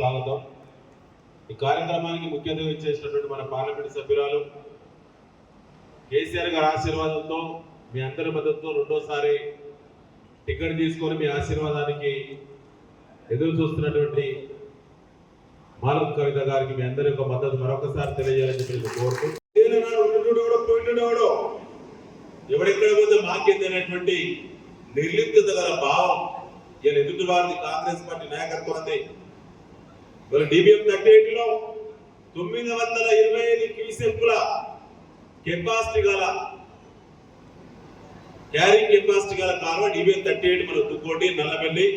స్వాగతం. ఈ కార్యక్రమానికి ముఖ్య అతిథిగా చేసినటువంటి మన పార్లమెంట్ సభ్యురాలు కేసీఆర్ గారి ఆశీర్వాదంతో మీ అందరి మద్దతుతో రెండోసారి టికెట్ తీసుకొని మీ ఆశీర్వాదానికి ఎదురు చూస్తున్నటువంటి మాలతి కవిత గారికి మీ అందరి యొక్క మద్దతు మరొకసారి తెలియజేయాలని చెప్పి కోరుతూ ఎవరెక్కడ పోతే మాకేందనేటువంటి నిర్లిప్తత గల భావం ఇలా ఎదుటి వారిని కాంగ్రెస్ పార్టీ నాయకత్వాన్ని DBM 38 లో 925 క్యూసెక్కుల కెపాసిటీ గల క్యారింగ్ కెపాసిటీ గల కాలువ DBM 38 మన దుక్కోటి నల్లబెల్లి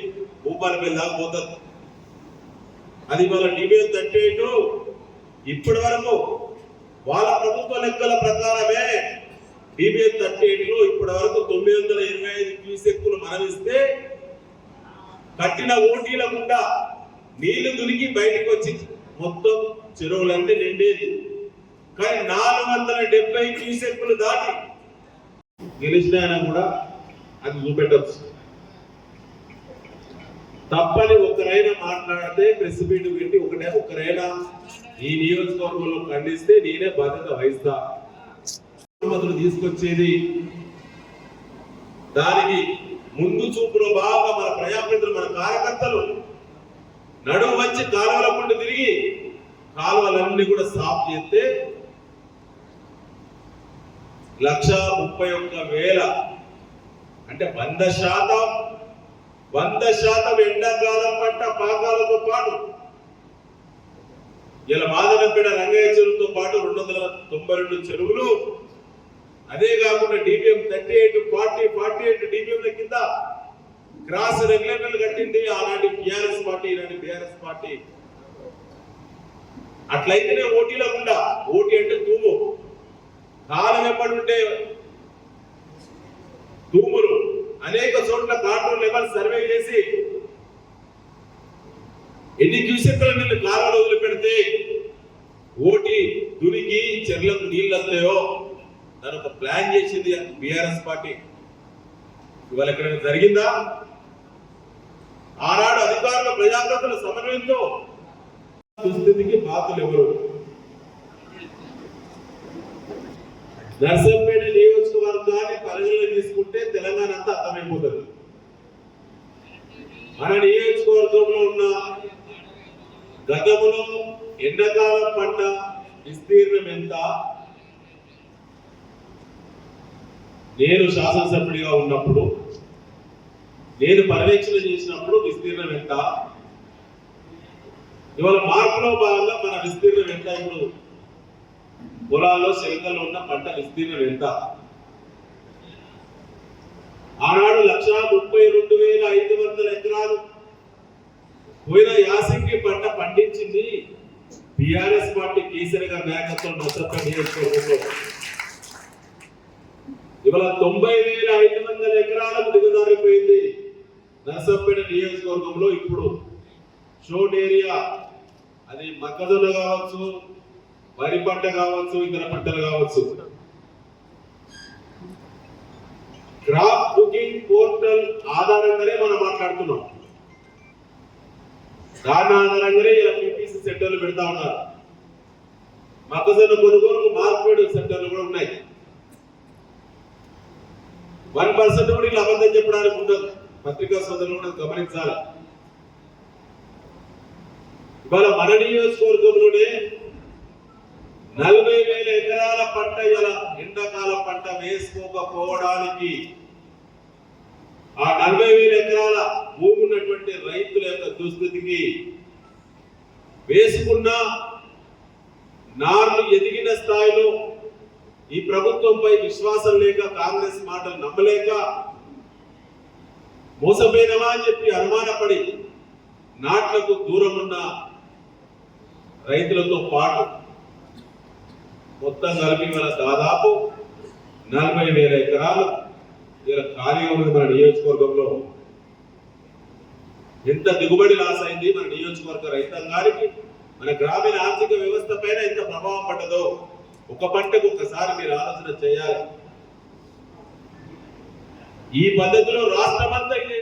భూపాలపల్లి దాకా పోతుంది. అది వాళ్ళ DBM 38 ఇప్పటి వరకు వాళ్ళ ప్రభుత్వ లెక్కల ప్రకారమే DBM 38 లో ఇప్పటి వరకు 925 క్యూసెక్కులు మనవిస్తే కట్టిన ఓటీలకుండా నీళ్లు దునికి బయటకు వచ్చి మొత్తం చెరువులన్నీ నిండేది. కానీ 470 క్యూసెక్కులు దాటి గెలిచిన కూడా అది చూపెట్టచ్చు. తప్పని ఒకరైనా మాట్లాడితే ప్రెస్ మీట్ పెట్టి ఒకరైనా ఈ నియోజకవర్గంలో ఖండిస్తే నేనే బాధ్యత వహిస్తా. తీసుకొచ్చేది దానికి ముందు చూపులో బాగా మన ప్రజాప్రతినిధులు మన కార్యకర్తలు నడుము వచ్చి కాలువల ముందు తిరిగి కాలువలన్నీ కూడా సాఫ్ చేస్తే 131,000 అంటే 100% ఎండాకాలం పంట పాకాలతో పాటు ఇలా మాదనపేట రంగయ్య చెరువుతో పాటు 292 చెరువులు, అదే కాకుండా DBM 38 48 DBM కింద క్రాస్ రెగ్యులేటర్లు కట్టింది ఆనాటి టిఆర్ఎస్ పార్టీ, ఈనాటి బిఆర్ఎస్ పార్టీ. అట్లయితేనే ఓటీలకుండా, ఓటీ అంటే తూము, కాలం ఎప్పటింటే తూములు అనేక చోట్ల కాంట్రోల్ లెవెల్ సర్వే చేసి ఎన్ని క్యూసెక్కుల నీళ్లు కాలంలో వదిలిపెడితే ఓటీ దునికి చెర్లకు నీళ్ళు వస్తాయో దాని ఒక ప్లాన్ చేసింది బిఆర్ఎస్ పార్టీ. ఇవాళ ఎక్కడైనా జరిగిందా? ఆనాడు అధికారుల ప్రజాప్రతినిధుల సమన్వయంతో దుస్థితికి బాధ్యులు ఎవరు? నర్సంపేట నియోజకవర్గాన్ని పరిగణలో తీసుకుంటే తెలంగాణ అంతా అర్థమైపోతుంది. మన నియోజకవర్గంలో ఉన్న గతంలో ఎండాకాలం పంట విస్తీర్ణం ఎంత, నేను శాసనసభ్యుడిగా ఉన్నప్పుడు నేను పర్యవేక్షణ చేసినప్పుడు విస్తీర్ణం ఎంత, ఇవాళ మార్పులో భాగంగా మన విస్తీర్ణం ఎంత, ఇప్పుడు పొలాల్లో శంకల్లో ఉన్న పంట విస్తీర్ణం ఎంత? ఆనాడు 132,500 ఎకరాలు పోయిన యాసంగి పంట పండించింది బిఆర్ఎస్ పార్టీ కేసీఆర్ గారి నాయకత్వం నర్సంపేట నియోజకవర్గంలో. ఇవాళ 90,500 ఎకరాలకు దిగజారిపోయింది నర్సంపేట నియోజకవర్గంలో. ఇప్పుడు షోట్ ఏరియా అది మొక్కజొన్న కావచ్చు, వరి పంట కావచ్చు, ఇతర పంటలు కావచ్చు. క్రాప్ బుకింగ్ పోర్టల్ ఆధారంగానే మనం మాట్లాడుతున్నాం. దాని ఆధారంగానే ఇలా పిపిసి సెంటర్లు పెడతా ఉన్నారు. మొక్కజొన్న కొనుగోలుకు మార్కెట్ సెంటర్లు కూడా ఉన్నాయి. 1% కూడా ఇలా అబద్ధం చెప్పడానికి ఉండదు. పత్రికా సోదరులు కూడా గమనించాలి. ఇవాళ మన నియోజకవర్గంలోనే 40,000 ఎకరాల పంట ఇలా ఎండాకాలం పంట వేసుకోకపోవడానికి ఆ 40,000 ఎకరాల భూమి ఉన్నటువంటి రైతుల యొక్క దుస్థితికి వేసుకున్న నార్లు ఎదిగిన స్థాయిలో ఈ ప్రభుత్వంపై విశ్వాసం లేక, కాంగ్రెస్ మాటలు నమ్మలేక, మోసపోయినవా అని చెప్పి అనుమానపడి నాట్లకు దూరం ఉన్న రైతులతో పాటు మొత్తం కలిపి మన దాదాపు 40,000 ఎకరాలు ఇలా ఖాళీగా ఉన్నది మన నియోజకవర్గంలో. ఎంత దిగుబడి లాస్ అయింది మన నియోజకవర్గ రైతాంగానికి, మన గ్రామీణ ఆర్థిక వ్యవస్థ పైన ఎంత ప్రభావం పడ్డదో ఒక పంటకు ఒకసారి మీరు ఆలోచన చేయాలి. ఈ పద్ధతిలో రాష్ట్రమంతా ఇదే